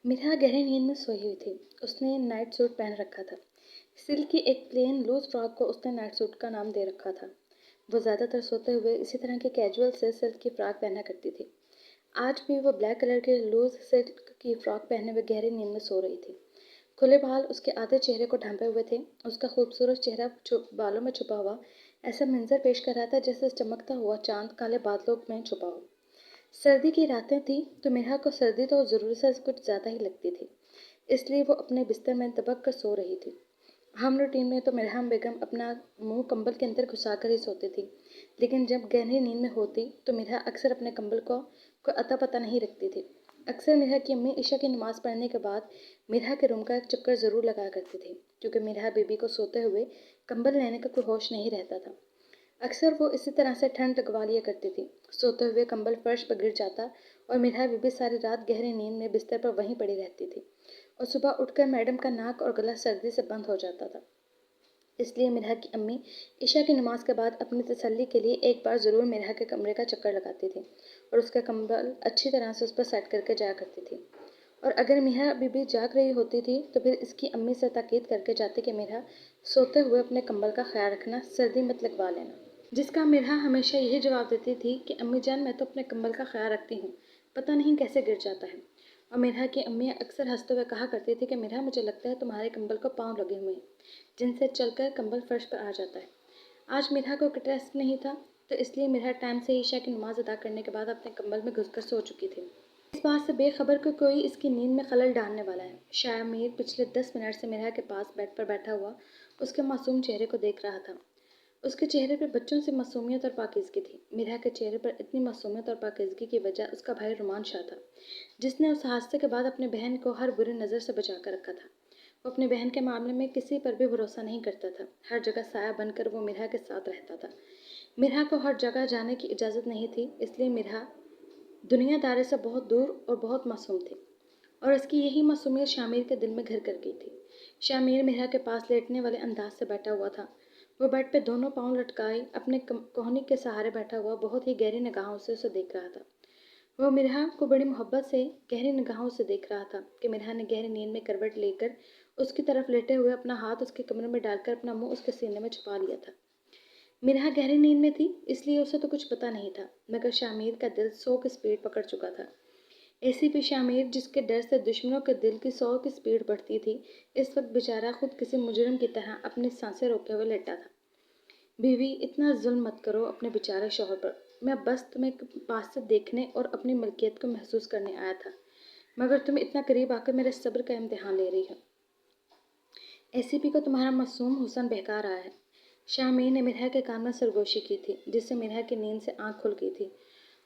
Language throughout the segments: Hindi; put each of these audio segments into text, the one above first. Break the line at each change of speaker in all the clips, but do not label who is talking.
मिरा गहरी नींद में सोई हुई थी। उसने नाइट सूट पहन रखा था। सिल्क की एक प्लेन लूज फ्रॉक को उसने नाइट सूट का नाम दे रखा था। वो ज़्यादातर सोते हुए इसी तरह के कैजुअल से सिल्क की फ्रॉक पहना करती थी। आज भी वो ब्लैक कलर के लूज सिल्क की फ्रॉक पहने हुए गहरी नींद में सो रही थी। खुले बाल उसके आधे चेहरे को ढांपे हुए थे। उसका खूबसूरत चेहरा बालों में छुपा हुआ ऐसा मंजर पेश कर रहा था जैसे चमकता हुआ चांद काले बादलों में छुपा हो। सर्दी की रातें थी तो मिहा को सर्दी तो ज़रूर से कुछ ज़्यादा ही लगती थी, इसलिए वो अपने बिस्तर में दबक कर सो रही थी। हम रूटीन में तो मिरहम बेगम अपना मुंह कंबल के अंदर घुसा कर ही सोती थी, लेकिन जब गहरी नींद में होती तो मिरहा अक्सर अपने कंबल को अता पता नहीं रखती थी। अक्सर मिरहा की अम्मी ईशा की नमाज़ पढ़ने के बाद मिरहा के रूम का एक चक्कर ज़रूर लगाया करती थी, क्योंकि मिरहा बीबी को सोते हुए कंबल लेने का कोई होश नहीं रहता था। अक्सर वो इसी तरह से ठंड लगवा लिया करती थी। सोते हुए कंबल फर्श पर गिर जाता और मिरहा बीबी सारी रात गहरी नींद में बिस्तर पर वहीं पड़ी रहती थी और सुबह उठकर मैडम का नाक और गला सर्दी से बंद हो जाता था। इसलिए मिरहा की अम्मी ईशा की नमाज के बाद अपनी तसल्ली के लिए एक बार ज़रूर मिरहा के कमरे का चक्कर लगाती थी और उसका कंबल अच्छी तरह से उस पर सेट करके जाया करती थी। और अगर मिरहा बीबी जाग रही होती थी तो फिर इसकी अम्मी से ताकीद करके जाती कि मिरहा सोते हुए अपने कंबल का ख्याल रखना, सर्दी मत लगवा लेना। जिसका मिरहा हमेशा यही जवाब देती थी कि अम्मी जान मैं तो अपने कंबल का ख्याल रखती हूँ, पता नहीं कैसे गिर जाता है। और मिरहा की अम्मी अक्सर हंसते हुए कहा करती थी कि मिरहा मुझे लगता है तुम्हारे कंबल को पाँव लगे हुए हैं, जिनसे चलकर कंबल फर्श पर आ जाता है। आज मिरहा को टेस्ट नहीं था, तो इसलिए मिरहा टाइम से ईशा की नमाज अदा करने के बाद अपने कंबल में घुसकर सो चुकी थी। इस बात से बेखबर कि कोई इसकी नींद में खलल डालने वाला है। शामिर पिछले 10 मिनट से मिरहा के पास बेड पर बैठा हुआ उसके मासूम चेहरे को देख रहा था। उसके चेहरे पर बच्चों से मासूमियत और पाकीज़गी थी। मिरहा के चेहरे पर इतनी मासूमियत और पाकीज़गी की वजह उसका भाई रुमान शाह था, जिसने उस हादसे के बाद अपनी बहन को हर बुरी नज़र से बचा कर रखा था। वो अपनी बहन के मामले में किसी पर भी भरोसा नहीं करता था। हर जगह साया बनकर वो मिरहा के साथ रहता था। मिरहा को हर जगह जाने की इजाज़त नहीं थी, इसलिए मिरहा दुनियादारी से बहुत दूर और बहुत मासूम थी। और उसकी यही मासूमियत शामिर के दिल में घर कर गई थी। शामिर मिरहा के पास लेटने वाले अंदाज से बैठा हुआ था। वो बेड पे दोनों पाँव लटकाए अपने कोहनी के सहारे बैठा हुआ बहुत ही गहरी निगाहों से उसे देख रहा था। वो मिरहा को बड़ी मोहब्बत से गहरी निगाहों से देख रहा था कि मिरहा ने गहरी नींद में करवट लेकर उसकी तरफ लेटे हुए अपना हाथ उसके कमरे में डालकर अपना मुंह उसके सीने में छुपा लिया था। मिरहा गहरी नींद में थी, इसलिए उसे तो कुछ पता नहीं था, मगर शामिर का दिल 100 की स्पीड पकड़ चुका था। एसीपी शामिर, जिसके डर से दुश्मनों के दिल की 100 की स्पीड बढ़ती थी, इस वक्त बेचारा खुद किसी मुजरिम की तरह अपनी सांसें रोके हुए लेटा था। बीवी, इतना जुल्म मत करो अपने बेचारे शौहर पर। मैं बस तुम्हें पास से देखने और अपनी मलकियत को महसूस करने आया था, मगर तुम इतना करीब आकर मेरे सब्र का इम्तिहान ले रही हो। एसीपी को तुम्हारा मासूम हुस्न बहका रहा है। शामिर ने मिरहा के कान में सरगोशी की थी, जिससे मिरहा की नींद से आंख खुल गई थी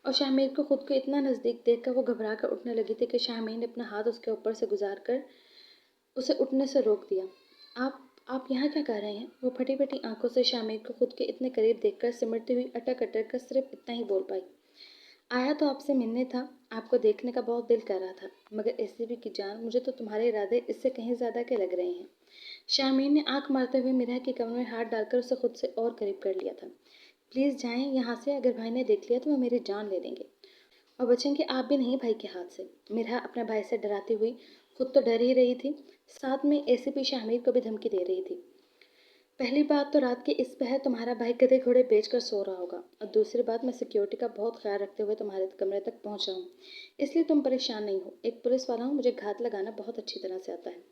और शामिर को खुद को इतना नज़दीक देखकर वो घबरा कर उठने लगी थी कि शामिर ने अपना हाथ उसके ऊपर से गुजार कर उसे उठने से रोक दिया। आप यहाँ क्या कर रहे हैं? वो फटी फटी आंखों से शामिर को खुद के इतने करीब देखकर सिमटती हुई अटक अटक कर सिर्फ इतना ही बोल पाई, आया तो आपसे मिलने था, आपको देखने का बहुत दिल कर रहा था, मगर एसीपी की जान, मुझे तो तुम्हारे इरादे इससे कहीं ज़्यादा के लग रहे हैं। शामिर ने आंख मारते हुए मिरहा के कमर में हाथ डालकर उसे खुद से और करीब कर लिया था। प्लीज़ जाएं यहाँ से, अगर भाई ने देख लिया तो वो मेरी जान ले लेंगे और बचेंगे आप भी नहीं भाई के हाथ से। मिरहा अपने भाई से डराती हुई खुद तो डर ही रही थी, साथ में एसीपी शामिर को भी धमकी दे रही थी। पहली बात तो रात के इस पहर तुम्हारा भाई गधे घोड़े बेच कर सो रहा होगा, और दूसरी बात मैं सिक्योरिटी का बहुत ख्याल रखते हुए तुम्हारे कमरे तक पहुंचा हूँ, इसलिए तुम परेशान नहीं हो। एक पुलिस वाला हूँ, मुझे घात लगाना बहुत अच्छी तरह से आता है।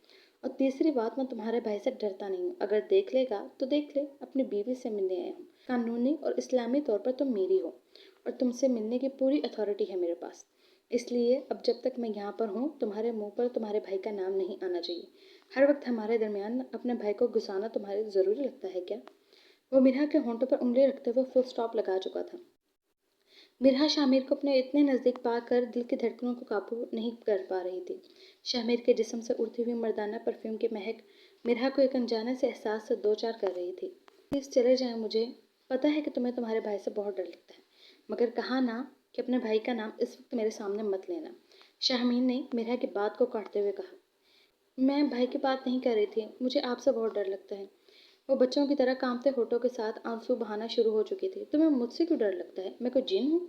और तीसरी बात, मैं तुम्हारे भाई से डरता नहीं हूँ, अगर देख लेगा तो देख ले, अपनी बीवी से मिलने आया हूँ। कानूनी और इस्लामी तौर पर तुम मेरी हो और तुमसे मिलने की पूरी अथॉरिटी है मेरे पास, इसलिए अब जब तक मैं यहाँ पर हूँ तुम्हारे मुंह पर तुम्हारे भाई का नाम नहीं आना चाहिए। हर वक्त हमारे दरमियान अपने भाई को घुसाना तुम्हारे ज़रूरी लगता है क्या? वो मिरहा के होंठों पर उंगली रखते हुए फुल स्टॉप लगा चुका था। मिरहा शामिर को अपने इतने नज़दीक पाकर दिल की धड़कनों को काबू नहीं कर पा रही थी। शामिर के जिस्म से उड़ती हुई मर्दाना परफ्यूम की महक मिरहा को एक अनजाने से एहसास से दो चार कर रही थी। प्लीज़ चले जाएं, मुझे पता है कि तुम्हें तुम्हारे भाई से बहुत डर लगता है, मगर कहा ना कि अपने भाई का नाम इस वक्त मेरे सामने मत लेना। शामिर ने मिरहा की बात को काटते हुए कहा। मैं भाई की बात नहीं कर रही थी, मुझे आपसे बहुत डर लगता है। वो बच्चों की तरह कांपते होठों के साथ आंसू बहाना शुरू हो चुकी थी। तुम्हें मुझसे क्यों डर लगता है? मैं कोई जिन हूँ?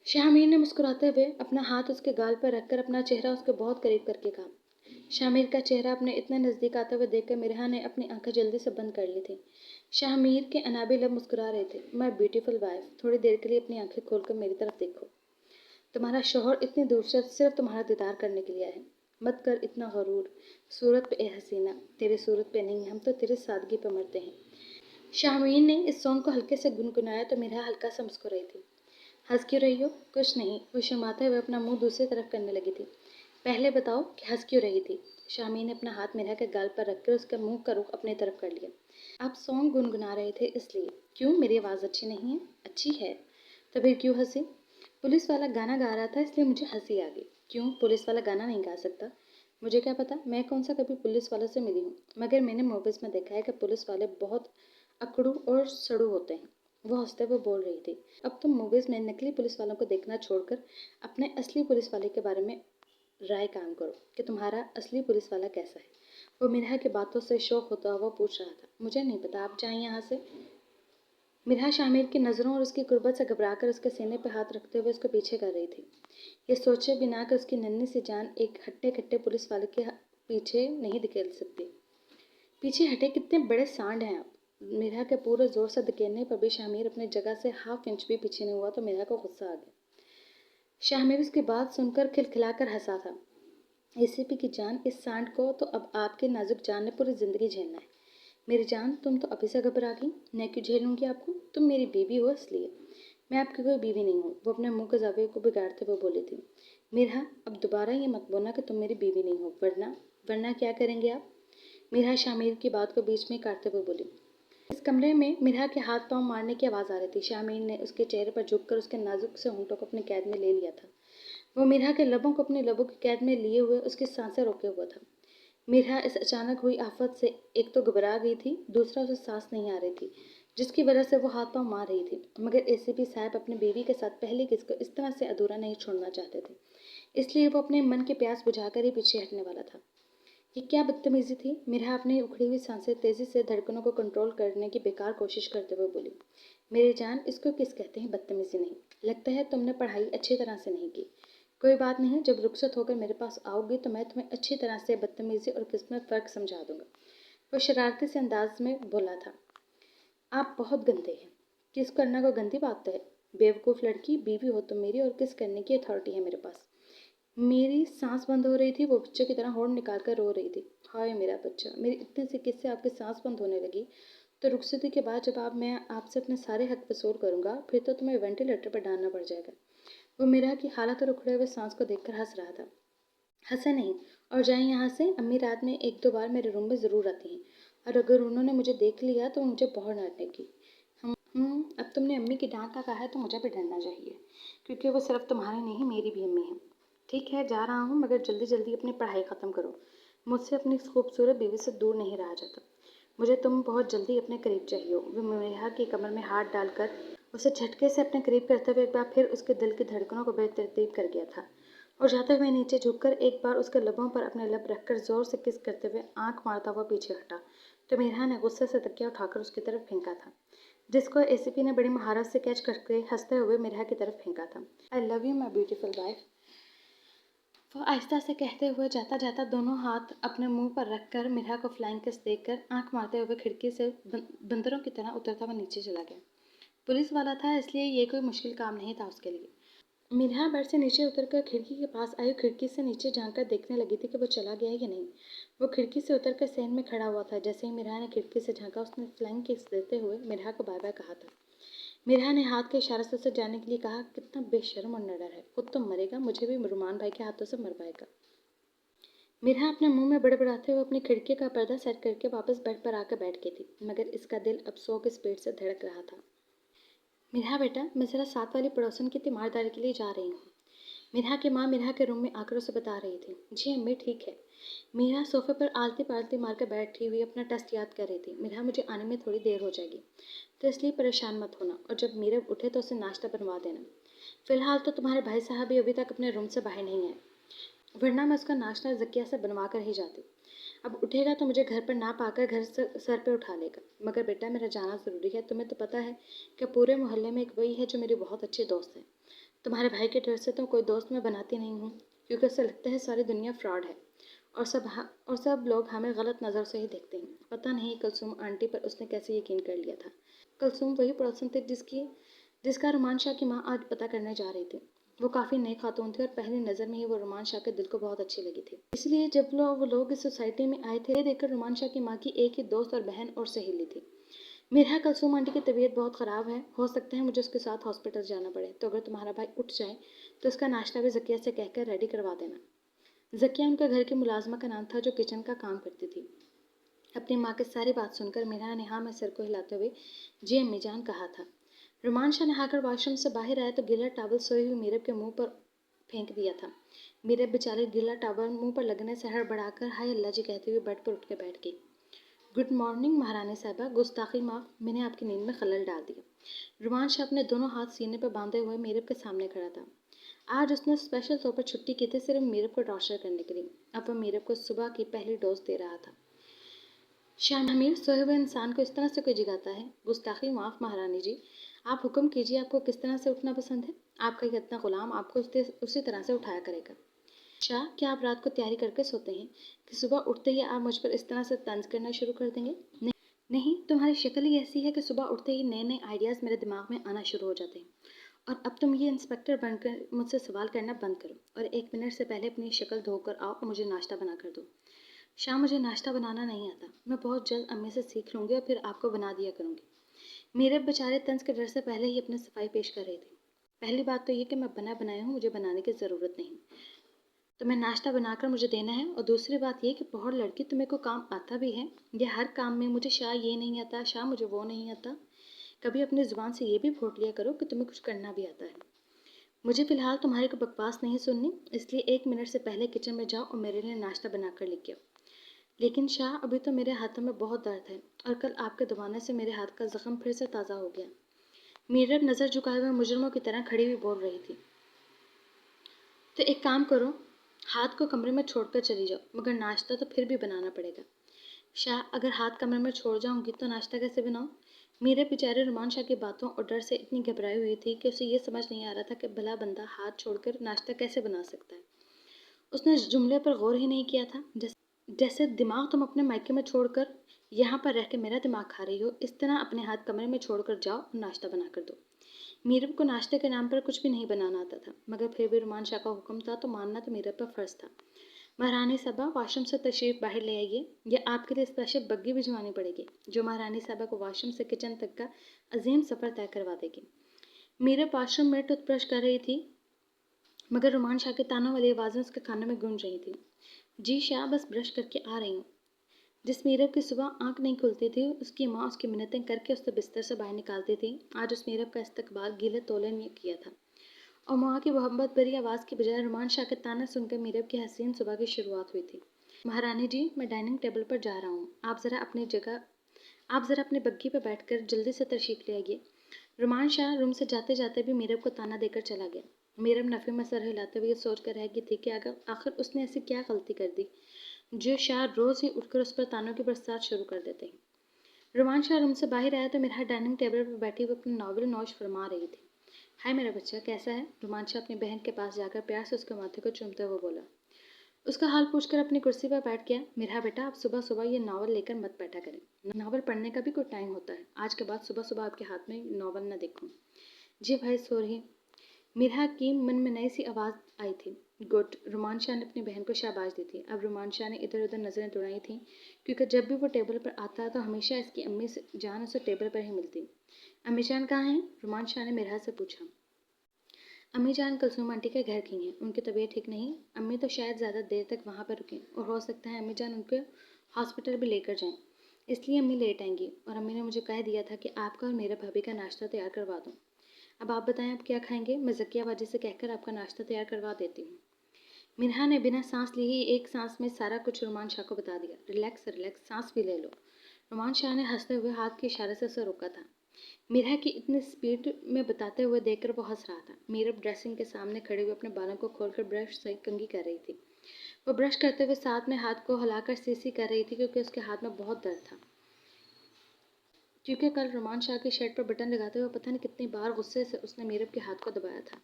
शामिर ने मुस्कुराते हुए अपना हाथ उसके गाल पर रखकर अपना चेहरा उसके बहुत करीब करके कहा। शामिर का चेहरा अपने इतने नज़दीक आते हुए देखकर मिरहा ने अपनी आंखें जल्दी से बंद कर ली थी। शामिर के अनाबे लब मुस्कुरा रहे थे। माय ब्यूटीफुल वाइफ, थोड़ी देर के लिए अपनी आंखें खोलकर मेरी तरफ देखो। तुम्हारा शौहर इतनी दूर से सिर्फ तुम्हारा दीदार करने के लिए आया है। मत कर इतना गरूर। सूरत पे ए हसीना, तेरी सूरत पे नहीं, हम तो तेरी सादगी पे मरते हैं। शामीन ने इस सॉन्ग को हल्के से गुनगुनाया तो मिरहा हल्का सा मुस्कुराई थी। हंस क्यों रही हो? कुछ नहीं, वो शर्माते हुए अपना मुंह दूसरी तरफ करने लगी थी। पहले बताओ कि हंस क्यों रही थी? शामीन ने अपना हाथ मिरहा के गाल पर रखकर उसका मुंह का रुख अपनी तरफ कर लिया। आप सॉन्ग गुनगुना रहे थे इसलिए। क्यों, मेरी आवाज़ अच्छी नहीं है? अच्छी है। तो फिर क्यों हंसी? पुलिस वाला गाना गा रहा था इसलिए मुझे हंसी आ गई। क्यों, पुलिस वाला गाना नहीं गा सकता? मुझे क्या पता, मैं कौन सा कभी पुलिस वालों से मिली हूँ, मगर मैंने मूवीज़ में देखा है कि पुलिस वाले बहुत अकड़ू और सड़ू होते हैं। वो हंसते हुए बोल रही थी। अब तुम मूवीज़ में नकली पुलिस वालों को देखना छोड़कर अपने असली पुलिस वाले के बारे में राय काम करो कि तुम्हारा असली पुलिस वाला कैसा है। वो मिरहा की बातों से शौक होता हुआ पूछ रहा था। मुझे नहीं पता, आप जाएं यहाँ से। मिरहा शामिर की नज़रों और उसकी गुर्बत से घबराकर उसके सीने पर हाथ रखते हुए उसको पीछे कर रही थी। ये सोचे बिना कि उसकी नन्ही सी जान एक हट्टे कट्टे पुलिस वाले के पीछे नहीं धकेल सकती। पीछे हटे, कितने बड़े सांड हैं आप। मिरहा के पूरे जोर से धकेलने पर भी शामिर अपनी जगह से हाफ इंच भी पीछे नहीं हुआ तो मिरहा को गुस्सा आ गया। शामिर उसकी बात सुनकर खिलखिलाकर हंसा था। एसीपी की जान, इस सांड को तो अब आपकी नाजुक जान ने पूरी जिंदगी झेलना है। मेरी जान, तुम तो अभी से घबरा गई। मैं क्यों झेलूंगी आपको? तुम मेरी बीवी हो इसलिए। मैं आपकी कोई बीवी नहीं हूँ, वो अपने मुंह के जावे को बिगाड़ते हुए बोली थी। मिरहा, अब दोबारा ये मत बोलना कि तुम मेरी बीवी नहीं हो, वरना वरना क्या करेंगे आप? मिरहा शामिर की बात को बीच में काटते हुए बोली। इस कमरे में मिरहा के हाथ पांव मारने की आवाज़ आ रही थी। शामिर ने उसके चेहरे पर झुककर उसके नाजुक से होंठों को अपनी कैद में ले लिया था। वो मिरहा के लबों को अपने लबों की कैद में लिए हुए उसकी सांसें रोके हुआ था। मिरहा इस अचानक हुई आफत से एक तो घबरा गई थी, दूसरा उसे सांस नहीं आ रही थी, जिसकी वजह से वो हाथ पांव मार रही थी। मगर एसीपी साहब अपनी बीवी के साथ पहली किस को इस तरह से अधूरा नहीं छोड़ना चाहते थे, इसलिए वो अपने मन की प्यास बुझाकर ही पीछे हटने वाला था। ये क्या बदतमीजी थी? मिरहा अपनी उखड़ी हुई सांसें तेजी से धड़कनों को कंट्रोल करने की बेकार कोशिश करते हुए बोली। मेरी जान, इसको किस कहते हैं बदतमीजी नहीं। लगता है तुमने पढ़ाई अच्छी तरह से नहीं की। कोई बात नहीं, जब रुखसत होकर मेरे पास आओगी तो मैं तुम्हें अच्छी तरह से बदतमीजी और किस में फ़र्क समझा दूंगा। वो शरारती से अंदाज में बोला था। आप बहुत गंदे हैं। किस करना को गंदी बात है? बेवकूफ़ लड़की, बीवी हो तुम मेरी और किस करने की अथॉरिटी है मेरे पास। मेरी सांस बंद हो रही थी, वो बच्चे की तरह होड़ निकाल कर रो रही थी। हाय मेरा बच्चा, मेरी इतनी सी किस से आपकी सांस बंद होने लगी? तो रुखसती के बाद जब आप मैं आपसे अपने सारे हक वसूल करूंगा फिर तो तुम्हें वेंटिलेटर पर डालना पड़ जाएगा। वो मेरा की हालत और उखड़े हुए सांस को देखकर हंस रहा था। हंसे नहीं और जाए यहाँ से। अम्मी रात में एक दो बार मेरे रूम में ज़रूर आती हैं और अगर उन्होंने मुझे देख लिया तो मुझे बहुत डांटेगी। अब तुमने अम्मी की डांट का कहा है तो मुझे भी डरना चाहिए, क्योंकि वो सिर्फ तुम्हारी नहीं मेरी भी अम्मी है। ठीक है, जा रहा हूँ, मगर जल्दी जल्दी अपनी पढ़ाई ख़त्म करो। मुझसे अपनी इस खूबसूरत बीवी से दूर नहीं रहा जाता। मुझे तुम बहुत जल्दी अपने करीब चाहिए हो। वो मेहा की कमर में हाथ डालकर उसे झटके से अपने करीब करते हुए एक बार फिर उसके दिल की धड़कनों को बेतरतीब कर गया था और जाते हुए नीचे झुककर एक बार उसके लबों पर अपने लब रखकर जोर से किस करते हुए आंख मारता हुआ पीछे हटा तो मेहा ने गुस्से से तकिया उठाकर उसकी तरफ फेंका था, जिसको एसीपी ने बड़ी महारत से कैच करके हंसते हुए मिरहा की तरफ फेंका था। I love you my beautiful wife. वो आहिस्ता से कहते हुए जाता जाता दोनों हाथ अपने मुंह पर रखकर मिरहा को फ्लाइंग किस देकर आंख मारते हुए खिड़की से बंदरों की तरह उतरता हुआ नीचे चला गया। पुलिस वाला था इसलिए ये कोई मुश्किल काम नहीं था उसके लिए। मिरहा बेड से नीचे उतरकर खिड़की के पास आई, खिड़की से नीचे झांककर देखने लगी थी कि वो चला गया है या नहीं। वो खिड़की से उतरकर सहन में खड़ा हुआ था। जैसे ही मिरहा ने खिड़की से झांका उसने फ्लाइंग किस देते हुए मिरहा को बाय बाय कहा था। मिरहा ने हाथ के इशारे से उसे जाने के लिए कहा। कितना बेशर्म और निडर है, खुद तो मरेगा, मुझे भी रुमान भाई के हाथों से मरवाएगा। मिरहा अपने मुंह में बड़बड़ाते हुए अपनी खिड़की का पर्दा सेट करके वापस बेड पर आकर बैठ गई थी, मगर इसका दिल अब 100 की स्पीड से धड़क रहा था। मिरहा बेटा, मैं ज़रा साथ वाली पड़ोसन की तीमारदारी के लिए जा रही हूँ। मिरहा की माँ मिरहा के रूम में आकर उसे बता रही थी। जी अम्मी, ठीक है। मीरा सोफे पर आलती पालती मारकर बैठी हुई अपना टेस्ट याद कर रही थी। मिरहा, मुझे आने में थोड़ी देर हो जाएगी, तो इसलिए परेशान मत होना, और जब मीरा उठे तो उसे नाश्ता बनवा देना। फिलहाल तो तुम्हारे भाई साहब भी अभी तक अपने रूम से बाहर नहीं आए, वरना मैं उसका नाश्ता जकिया से बनवा कर ही जाती। अब उठेगा तो मुझे घर पर ना पाकर घर से सर पे उठा लेगा। मगर बेटा, मेरा जाना ज़रूरी है। तुम्हें तो पता है कि पूरे मोहल्ले में एक वही है जो मेरी बहुत अच्छी दोस्त है। तुम्हारे भाई के डर से तो कोई दोस्त मैं बनाती नहीं हूँ, क्योंकि उसे लगता है सारी दुनिया फ्रॉड है और सब लोग हमें गलत नज़र से ही देखते हैं। पता नहीं कुलसुम आंटी पर उसने कैसे यकीन कर लिया था। कुलसुम वही पड़ोसन थी जिसका रुमान शाह की माँ आज पता करने जा रही थी। वो काफ़ी नई खातून थी और पहली नज़र में ही वो रुमान शाह के दिल को बहुत अच्छी लगी थी। इसलिए जब वो लोग इस सोसाइटी में आए थे, ये देखकर रुमान शाह की माँ की एक ही दोस्त और बहन और सहेली थी। मेरा कुलसुम आंटी की तबीयत बहुत ख़राब है, हो सकता है मुझे उसके साथ हॉस्पिटल जाना पड़े, तो अगर तुम्हारा भाई उठ जाए तो उसका नाश्ता भी ज़किया से कहकर रेडी करवा देना। ज़किया उनका घर की मुलाजमा का नाम था जो किचन का काम करती थी। अपनी माँ की सारी बात सुनकर मीरा ने हाँ में सिर को हिलाते हुए जी अम्मी जान कहा था। रुमान शाह नहाकर वॉशरूम से बाहर आया तो गीला टॉवल सोई हुई मीरब के मुंह पर फेंक दिया था। मीरब बेचारी गीला टॉवल मुंह पर लगने से हड़बड़ाकर हाय अल्लाह जी कहते हुए बेड पर उठ के बैठ गई। गुड मॉर्निंग महारानी साहबा, गुस्ताखी माफ, मैंने आपकी नींद में खलल डाल दिया। रुमान शाह अपने दोनों हाथ सीने पर बांधे हुए मीरब के सामने खड़ा था। आज उसने स्पेशल तौर पर छुट्टी की थी सिर्फ मीरब को टॉर्चर करने के लिए। अब वह मीरब को सुबह की पहली डोज दे रहा था। शामिर, सोए हुए इंसान को इस तरह से कोई जगाता है? गुस्ताखी माफ महारानी जी, आप हुक्म कीजिए, आपको किस तरह से उठना पसंद है? आपका ये इतना गुलाम आपको उसी तरह से उठाया करेगा। शाह, क्या आप रात को तैयारी करके सोते हैं कि सुबह उठते ही आप मुझ पर इस तरह से तंज करना शुरू कर देंगे? नहीं, तुम्हारी शक्ल ही ऐसी है कि सुबह उठते ही नए नए आइडियाज़ मेरे दिमाग में आना शुरू हो जाते हैं। और अब तुम ये इंस्पेक्टर बनकर मुझसे सवाल करना बंद करो और 1 मिनट से पहले अपनी शक्ल धोकर आओ और मुझे नाश्ता बना कर दो। शाम, मुझे नाश्ता बनाना नहीं आता, मैं बहुत जल्द अम्मी से सीख लूँगी और फिर आपको बना दिया करूँगी। मेरे बेचारे तंज के डर से पहले ही अपनी सफाई पेश कर रही थी। पहली बात तो ये कि मैं बना बनाया हूँ, मुझे बनाने की ज़रूरत नहीं। तुम्हें नाश्ता बनाकर मुझे देना है, और दूसरी बात ये कि बहुत लड़की तुम्हें को काम आता भी है। ये हर काम में मुझे शाह ये नहीं आता, शाह मुझे वो नहीं आता। कभी अपनी ज़ुबान से ये भी फोड़ लिया करो कि तुम्हें कुछ करना भी आता है। मुझे फ़िलहाल तुम्हारी को बकवास नहीं सुननी, इसलिए 1 मिनट से पहले किचन में जाओ और मेरे लिए नाश्ता बनाकर लेके आओ। लेकिन शाह, अभी तो मेरे हाथों में बहुत दर्द है और कल आपके दबाने से मेरे हाथ का ज़ख्म फिर से ताज़ा हो गया। मीरब नज़र झुकाए हुए मुजरमों की तरह खड़ी हुई बोल रही थी। तो एक काम करो, हाथ को कमरे में छोड़कर चली जाओ, मगर नाश्ता तो फिर भी बनाना पड़ेगा। शाह, अगर हाथ कमरे में छोड़ जाऊंगी तो नाश्ता कैसे बनाऊं? मेरे बेचारे रुमान शाह की बातों और डर से इतनी घबराई हुई थी कि उसे ये समझ नहीं आ रहा था कि भला बंदा हाथ छोड़कर नाश्ता कैसे बना सकता है। उसने इस जुमले पर गौर ही नहीं किया था। जैसे दिमाग तुम अपने मायके में छोड़कर यहाँ पर रह के मेरा दिमाग खा रही हो, इस तरह अपने हाथ कमरे में छोड़कर जाओ और नाश्ता बना कर दो। मीरब को नाश्ते के नाम पर कुछ भी नहीं बनाना आता था, मगर फिर भी रुमान शाह का हुक्म था तो मानना तो मीरब पर फर्ज था। महारानी साहबा, वॉशरूम से तशरीफ बाहर ले आइए, या आपके लिए स्पेशल बग्गी भिजवानी पड़ेगी जो महारानी साहबा को वॉशरूम से किचन तक का अजीम सफ़र तय करवा देगी। मीरब वॉशरूम में टूथब्रश कर रही थी, मगर रुमान शाह के तानों वाली आवाज़ें उसके कानों में गूंज रही थी। जी शाह, बस ब्रश करके आ रही हूँ। जिस मीरब की सुबह आंख नहीं खुलती थी, उसकी माँ उसकी मिन्नतें करके उसे बिस्तर से बाहर निकालती थी, आज उस मीरब का इस्तकबाल गीले तोले ने किया था। और माँ की मोहब्बत भरी आवाज़ की बजाय रुमान शाह के ताने सुनकर मीरब की हसीन सुबह की शुरुआत हुई थी। महारानी जी, मैं डाइनिंग टेबल पर जा रहा हूँ, आप ज़रा अपनी बग्घी पर बैठकर जल्दी से तशरीफ़ ले आइए। रुमान शाह रूम से जाते जाते भी मीरब को ताना देकर चला गया। मीरब नफ़े में सर हिलाते हुए सोच कर रह गई थी कि आखिर उसने ऐसी क्या गलती कर दी जो शाह रोज़ ही उठकर उस पर तानों की बरसात शुरू कर देते हैं। रुमान शाह रूम से बाहर आया तो मेरा डाइनिंग टेबल पर बैठी हुई अपनी नावल नौश फरमा रही थी। हाय मेरा बच्चा, कैसा है? रुमान शाह अपनी बहन के पास जाकर प्यार से उसके माथे को चूमते हुए बोला। उसका हाल पूछकर अपनी कुर्सी पर बैठ गया। मेरा बेटा, आप सुबह सुबह ये नावल लेकर मत बैठा करें, नावल पढ़ने का भी कोई टाइम होता है। आज के बाद सुबह सुबह आपके हाथ में नावल न देखूं। जी भाई, सो रही। मिरहा की मन में नई सी आवाज़ आई थी। गुड, रुमान शाह ने अपनी बहन को शाबाश दी थी। अब रुमान शाह ने इधर उधर नज़रें दौड़ाई थीं, क्योंकि जब भी वो टेबल पर आता तो हमेशा इसकी अम्मी जान उसे टेबल पर ही मिलती। अम्मी जान कहाँ हैं? रुमान शाह ने मिरहा से पूछा। अम्मी जान कुलसुम आंटी के घर गई हैं, उनकी तबीयत ठीक नहीं। अम्मी तो शायद ज़्यादा देर तक वहाँ पर रुकें और हो सकता है अम्मी जान उनको हॉस्पिटल भी लेकर जाएं, इसलिए अम्मी लेट आएंगी। और अम्मी ने मुझे कह दिया था कि आपका और मेरे भाभी का नाश्ता तैयार करवा दूँ। अब आप बताएं, आप क्या खाएंगे? मैं ज़किया बाजी से कहकर आपका नाश्ता तैयार करवा देती हूँ। मिनहा ने बिना सांस लिए ही एक सांस में सारा कुछ रुमान शाह को बता दिया। रिलैक्स रिलैक्स, सांस भी ले लो। रुमान शाह ने हंसते हुए हाथ के इशारे से उसे रोका था। मीरा की इतनी स्पीड में बताते हुए देखकर वो हंस रहा था। मीरा ड्रेसिंग के सामने खड़े हुए अपने बालों को खोलकर ब्रश से कंघी कर रही थी। वो ब्रश करते हुए साथ में हाथ को हिलाकर सीसी कर रही थी, क्योंकि उसके हाथ में बहुत दर्द था। क्योंकि कल रुमान शाह की शर्ट पर बटन लगाते हुए पता नहीं कितनी बार गुस्से से उसने मीरब के हाथ को दबाया था,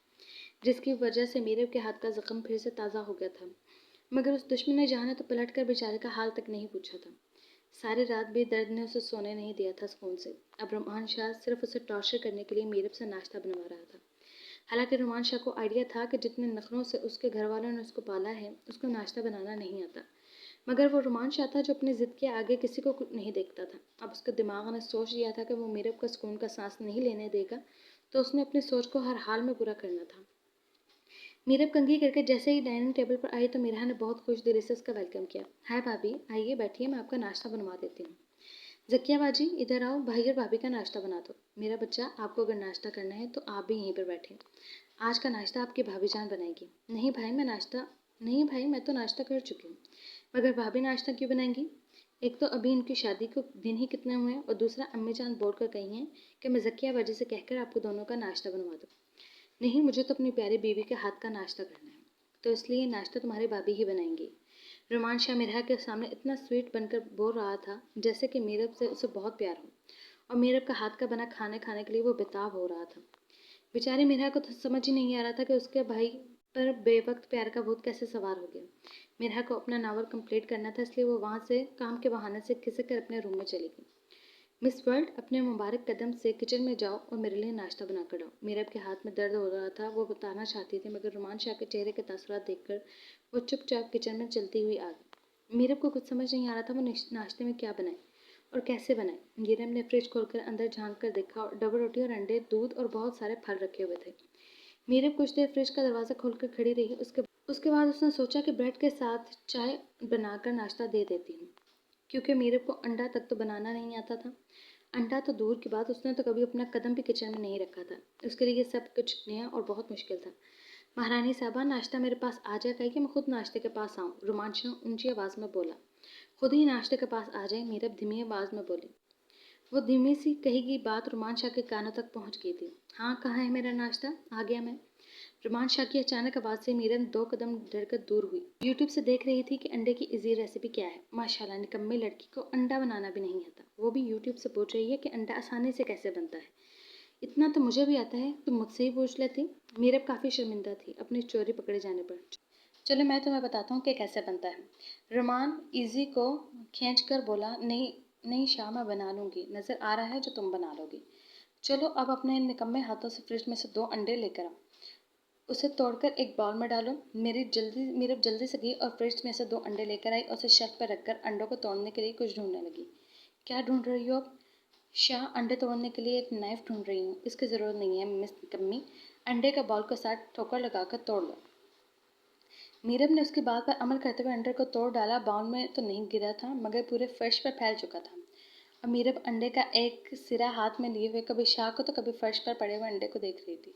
जिसकी वजह से मीरब के हाथ का जख्म फिर से ताज़ा हो गया था। मगर उस दुश्मन जान ने तो पलट कर बेचारे का हाल तक नहीं पूछा था। सारी रात भी दर्द ने उसे सोने नहीं दिया था सुकून से। अब रुमान शाह सिर्फ उसे टॉर्चर करने के लिए मीरब से नाश्ता बनवा रहा था। हालांकि रुमान शाह को आइडिया था कि जितने नखरों से उसके घर वालों ने उसको पाला है, उसको नाश्ता बनाना नहीं आता। मगर वो रुमान शाह था जो अपनी ज़िद के आगे किसी को नहीं देखता था। अब उसके दिमाग ने सोच लिया था कि वो मीरब का सुकून का सांस नहीं लेने देगा, तो उसने अपनी सोच को हर हाल में पूरा करना था। मीरब कंघी करके जैसे ही डाइनिंग टेबल पर आई तो मीरा ने बहुत खुश दिली से उसका वेलकम किया। हाय भाभी, आइए बैठिए, मैं आपका नाश्ता बनवा देती हूँ। जकिया बाजी, इधर आओ, भाई और भाभी का नाश्ता बना दो। मेरा बच्चा, आपको अगर नाश्ता करना है तो आप भी यहीं पर बैठे। आज का नाश्ता आपकी भाभी जान बनाएगी। नहीं भाई, मैं तो नाश्ता कर चुकी हूँ। मगर भाभी नाश्ता क्यों बनाएंगी? एक तो अभी इनकी शादी को दिन ही कितने हुए हैं, और दूसरा अम्मी जान बोल कर कही हैं कि मैं जकिया बाजी से कहकर आपको दोनों का नाश्ता बनवा दूँ। नहीं, मुझे तो अपनी प्यारी बीवी के हाथ का नाश्ता करना है, तो इसलिए नाश्ता तुम्हारी भाभी ही बनाएंगी। रुमान शाह मिरहा के सामने इतना स्वीट बनकर बोल रहा था जैसे कि मीरब से उसे बहुत प्यार हो, और मीरब का हाथ का बना खाने खाने के लिए वो बेताब हो रहा था। बेचारी मिरहा को तो समझ ही नहीं आ रहा था कि उसके भाई पर बेवक्त प्यार का भूत कैसे सवार हो गया। मिरहा को अपना नावल कंप्लीट करना था, इसलिए वो वहाँ से काम के बहाने से खिसक कर अपने रूम में चली गई। मिस वर्ल्ड, अपने मुबारक कदम से किचन में जाओ और मेरे लिए नाश्ता बना कर लाओ। मीरब के हाथ में दर्द हो रहा था, वो बताना चाहती थी, मगर रुमान शाह के चेहरे के तासुरात देखकर वो चुपचाप किचन में चलती हुई आ गई। मीरब को कुछ समझ नहीं आ रहा था वो नाश्ते में क्या बनाए और कैसे बनाए। मीरब ने फ्रिज खोलकर अंदर झांक कर देखा और डबल रोटी और अंडे, दूध और बहुत सारे फल रखे हुए थे। मीरब कुछ देर फ्रिज का दरवाज़ा खोलकर खड़ी रही। उसके बाद उसने सोचा कि ब्रेड के साथ चाय बनाकर नाश्ता दे देती हूँ, क्योंकि मीरब को अंडा तक तो बनाना नहीं आता था। अंडा तो दूर की बात, उसने तो कभी अपना कदम भी किचन में नहीं रखा था। उसके लिए सब कुछ नया और बहुत मुश्किल था। महारानी साहबा, नाश्ता मेरे पास आ जाए, कही कि मैं खुद नाश्ते के पास आऊँ। रोमांच ऊंची आवाज़ में बोला। खुद ही नाश्ते के पास आ जाए, मीरब धीमी आवाज़ में बोली। वो धीमी सी कही गई बात रुमान शाह के कानों तक पहुंच गई थी। हाँ, कहाँ है मेरा नाश्ता? आ गया मैं। रुमान शाह की अचानक आवाज़ से मीरन 2 कदम डरकर दूर हुई। यूट्यूब से देख रही थी कि अंडे की इजी रेसिपी क्या है। माशाल्लाह, निकम्मी लड़की को अंडा बनाना भी नहीं आता, वो भी यूट्यूब से पूछ रही है कि अंडा आसानी से कैसे बनता है। इतना तो मुझे भी आता है, तुम मुझसे ही पूछ लेती। मीरब काफ़ी शर्मिंदा थी अपनी चोरी पकड़े जाने पर। चलो मैं तुम्हें बताता हूँ कि कैसे बनता है। रुमान इजी को खींच कर बोला। नहीं नहीं शाह, मैं बना लूँगी, नज़र आ रहा है जो तुम बना लोगी। चलो अब अपने निकम्मे हाथों से फ्रिज में से 2 अंडे लेकर आओ, उसे तोड़कर एक बाउल में डालो। मीरब जल्दी से गई और फ्रिज में से 2 अंडे लेकर आई और उसे शेल्फ पर रखकर अंडों को तोड़ने के लिए कुछ ढूंढने लगी। क्या ढूंढ रही हो अब? शाह, अंडे तोड़ने के लिए एक नाइफ ढूंढ रही हूँ। इसकी ज़रूरत नहीं है मिस कम्मी, अंडे का बाउल के साथ ठोकर लगाकर तोड़ लो। मीरब ने उसकी बात पर अमल करते हुए अंडे को तोड़ डाला। बाउल में तो नहीं गिरा था, मगर पूरे फर्श पर फैल चुका था। अब मीरब अंडे का एक सिरा हाथ में लिए हुए कभी शाह को तो कभी फर्श पर पड़े हुए अंडे को देख रही थी।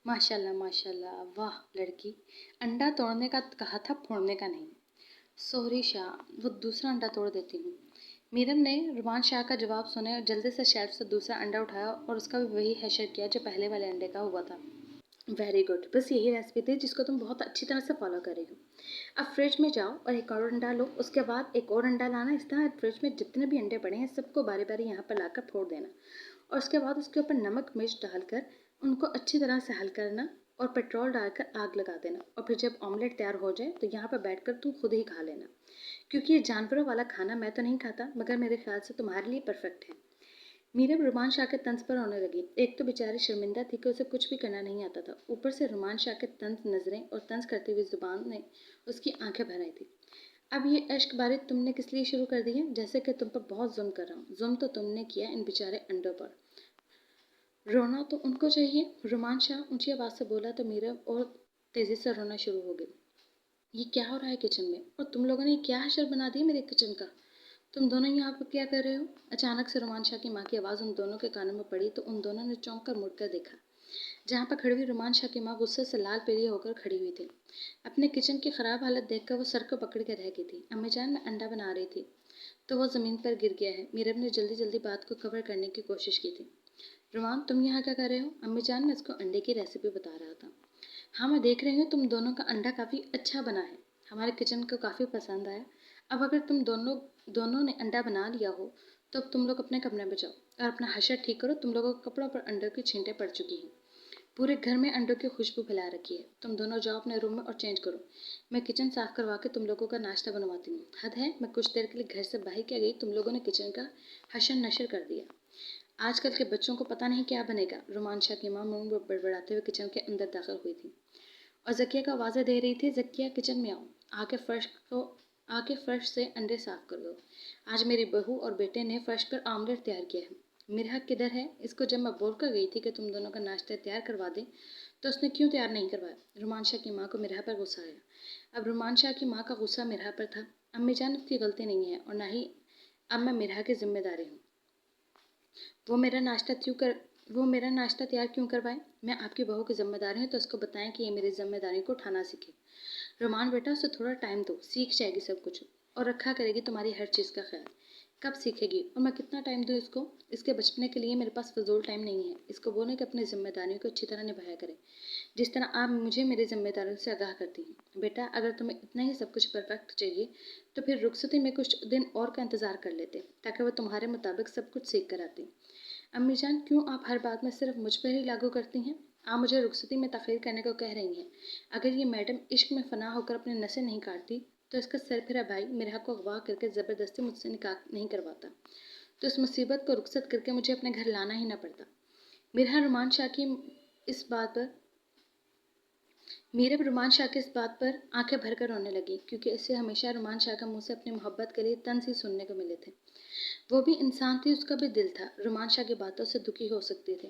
माशाल्लाह माशाल्लाह, वाह लड़की, अंडा तोड़ने का कहा था, फोड़ने का नहीं। सोहरी शाह, वो दूसरा अंडा तोड़ देती हूँ। मीरम ने रुमान शाह का जवाब सुने और जल्दी से शेल्फ से दूसरा अंडा उठाया और उसका भी वही हैशर किया जो पहले वाले अंडे का हुआ था। वेरी गुड, बस यही रेसिपी थी जिसको तुम बहुत अच्छी तरह से फॉलो कर रही हो। अब फ्रिज में जाओ और एक और अंडा लो, उसके बाद एक और अंडा लाना। इस तरह फ्रिज में जितने भी अंडे पड़े हैं सबको बारी बारी यहाँ पर लाकर फोड़ देना, और उसके बाद उसके ऊपर नमक मिर्च डालकर उनको अच्छी तरह से हल करना और पेट्रोल डालकर आग लगा देना। और फिर जब ऑमलेट तैयार हो जाए तो यहाँ पर बैठकर तुम खुद ही खा लेना, क्योंकि ये जानवरों वाला खाना मैं तो नहीं खाता, मगर मेरे ख्याल से तुम्हारे लिए परफेक्ट है। मीरब रुमान शाह के तंज पर रोने लगी। एक तो बेचारी शर्मिंदा थी कि उसे कुछ भी करना नहीं आता था, ऊपर से रुमान शाह के तंज नजरें और तंज करती हुई जुबान ने उसकी आंखें भर आई थी। अब ये अश्क बारिश तुमने किस लिए शुरू कर दी है? जैसे कि तुम पर बहुत जुल्म कर रहा हूँ। जुल्म तो तुमने किया इन बेचारे अंडों पर। रोना तो उनको चाहिए, रुमान शाह ऊंची आवाज़ से बोला तो मीरब और तेज़ी से रोना शुरू हो गई। ये क्या हो रहा है किचन में? और तुम लोगों ने क्या हशर बना दिया मेरे किचन का? तुम दोनों यहाँ पर क्या कर रहे हो? अचानक से रुमान शाह की माँ की आवाज़ उन दोनों के कानों में पड़ी तो उन दोनों ने चौंक कर मुड़कर देखा। जहाँ पर खड़ी हुई रुमान शाह की माँ गुस्से से लाल पीली होकर खड़ी हुई थी। अपने किचन की खराब हालत देखकर वो सर को पकड़ कर रह गई थी। अम्मी जान, मैं अंडा बना रही थी तो वो ज़मीन पर गिर गया है। मीरब ने जल्दी जल्दी बात को कवर करने की कोशिश की थी। रुमान, तुम यहाँ क्या कर रहे हो? अम्मी जान, मैं इसको अंडे की रेसिपी बता रहा था। हाँ, मैं देख रही हूँ तुम दोनों का अंडा काफ़ी अच्छा बना है, हमारे किचन को काफ़ी पसंद आया। अब अगर तुम दोनों दोनों ने अंडा बना लिया हो तो अब तुम लोग अपने कमरे में जाओ और अपना हशर ठीक करो। तुम लोगों के कपड़ों पर अंडों की छींटें पड़ चुकी हैं। पूरे घर में अंडों की खुशबू फैला रखी है। तुम दोनों जाओ अपने रूम में और चेंज करो। मैं किचन साफ करवा के तुम लोगों का नाश्ता बनवाती हूँ। हद है, मैं कुछ देर के लिए घर से बाहर क्या गई, तुम लोगों ने किचन का हशर नशर कर दिया। आजकल के बच्चों को पता नहीं क्या बनेगा। रोमांशा की माँ मुंह बड़बड़ाते हुए किचन के अंदर दाखिल हुई थी और जकिया को आवाज़ें दे रही थी, जकिया किचन में आओ, आके फर्श से अंडे साफ कर दो। आज मेरी बहू और बेटे ने फर्श पर आमलेट तैयार किया है। मेरा हक किधर है? इसको जब मैं बोल कर गई थी कि तुम दोनों का नाश्ता तैयार करवा दें तो उसने क्यों तैयार नहीं करवाया? रोमांशा की माँ को मिरहा पर गुस्सा आया। अब रोमांशा की माँ का गुस्सा मिरहा पर था। अम्मी जान, उसकी गलती नहीं है और ना ही अब मैं मिरहा की जिम्मेदारी हूँ। वो मेरा नाश्ता क्यों कर वो मेरा नाश्ता तैयार क्यों करवाए? मैं आपकी बहू की जिम्मेदारी हूँ तो उसको बताएं कि ये मेरी जिम्मेदारी को उठाना सीखे। रोमान बेटा, उसे थोड़ा टाइम दो, सीख जाएगी सब कुछ और रखा करेगी तुम्हारी हर चीज़ का ख्याल। कब सीखेगी और मैं कितना टाइम दूँ इसको? इसके बचपने के लिए मेरे पास फजूल टाइम नहीं है। इसको बोलें कि अपनी जिम्मेदारियों को अच्छी तरह निभाया करे, जिस तरह आप मुझे मेरी जिम्मेदारियों से आगाह करती हैं। बेटा, अगर तुम्हें इतना ही सब कुछ परफेक्ट चाहिए तो फिर रुखसती में कुछ दिन और का इंतज़ार कर लेते ताकि वह तुम्हारे मुताबिक सब कुछ सीख कर आती। अम्मी जान, क्यों आप हर बात में सिर्फ मुझ पर ही लागू करती हैं? आप मुझे रुखसती में तखरीर करने को कह रही हैं। अगर ये मैडम इश्क में फना होकर अपने नसें नहीं काटती तो इसका सरफिरा भाई मेरे हक को अगवा करके ज़बरदस्ती मुझसे निकाह नहीं करवाता, तो इस मुसीबत को रुखसत करके मुझे अपने घर लाना ही ना पड़ता। मेरा रुमान शाह की इस बात पर रुमान शाह की इस बात पर आंखें भरकर रोने लगी, क्योंकि इसे हमेशा रुमान शाह का मुँह से अपनी मोहब्बत के लिए तंज ही सुनने को मिले थे। वो भी इंसान थी, उसका भी दिल था। रुमान शाह की बातों से दुखी हो सकते थे।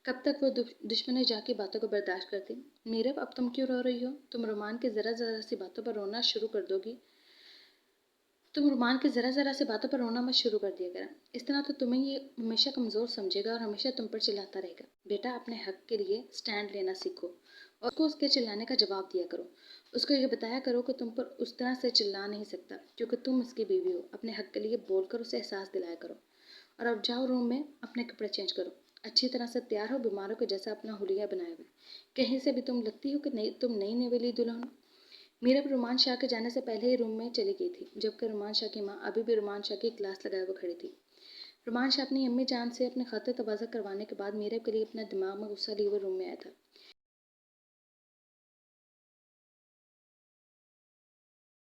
कब तक वो दुश्मन जाह की बातों को बर्दाश्त करती? मीरब, अब तुम क्यों रो रही हो? तुम रुमान की ज़रा ज़रा सी बातों पर रोना शुरू कर दोगी तुम रुमान की ज़रा ज़रा सी बातों पर रोना मत शुरू कर दिया करा। इस तरह तो तुम्हें ये हमेशा कमज़ोर समझेगा और हमेशा तुम पर चिल्लाता रहेगा। बेटा, अपने हक के लिए स्टैंड लेना सीखो और उसको उसके चिल्लाने का जवाब दिया करो। उसको ये बताया करो कि तुम पर उस तरह से चिल्ला नहीं सकता क्योंकि तुम उसकी बीवी हो। अपने हक के लिए बोलकर उसे एहसास दिलाया करो। और अब जाओ रूम में अपने कपड़े चेंज करो। अच्छी तरह से तैयार हो, बीमारों के जैसा अपना हुलिया बनाए हुए। कहीं से भी तुम लगती हो कि नहीं, तुम नई नवेली दुल्हन हो। मीरब रुमान शाह के जाने से पहले ही रूम में चली गई थी, जबकि रुमान शाह की माँ अभी भी रुमान शाह की क्लास लगाए हुए खड़ी थी। रुमान शाह अपनी अम्मी जान से अपने खत तबाजा करवाने के बाद मीरब के लिए अपना दिमाग में गुस्सा लिए हुए रूम में आया था।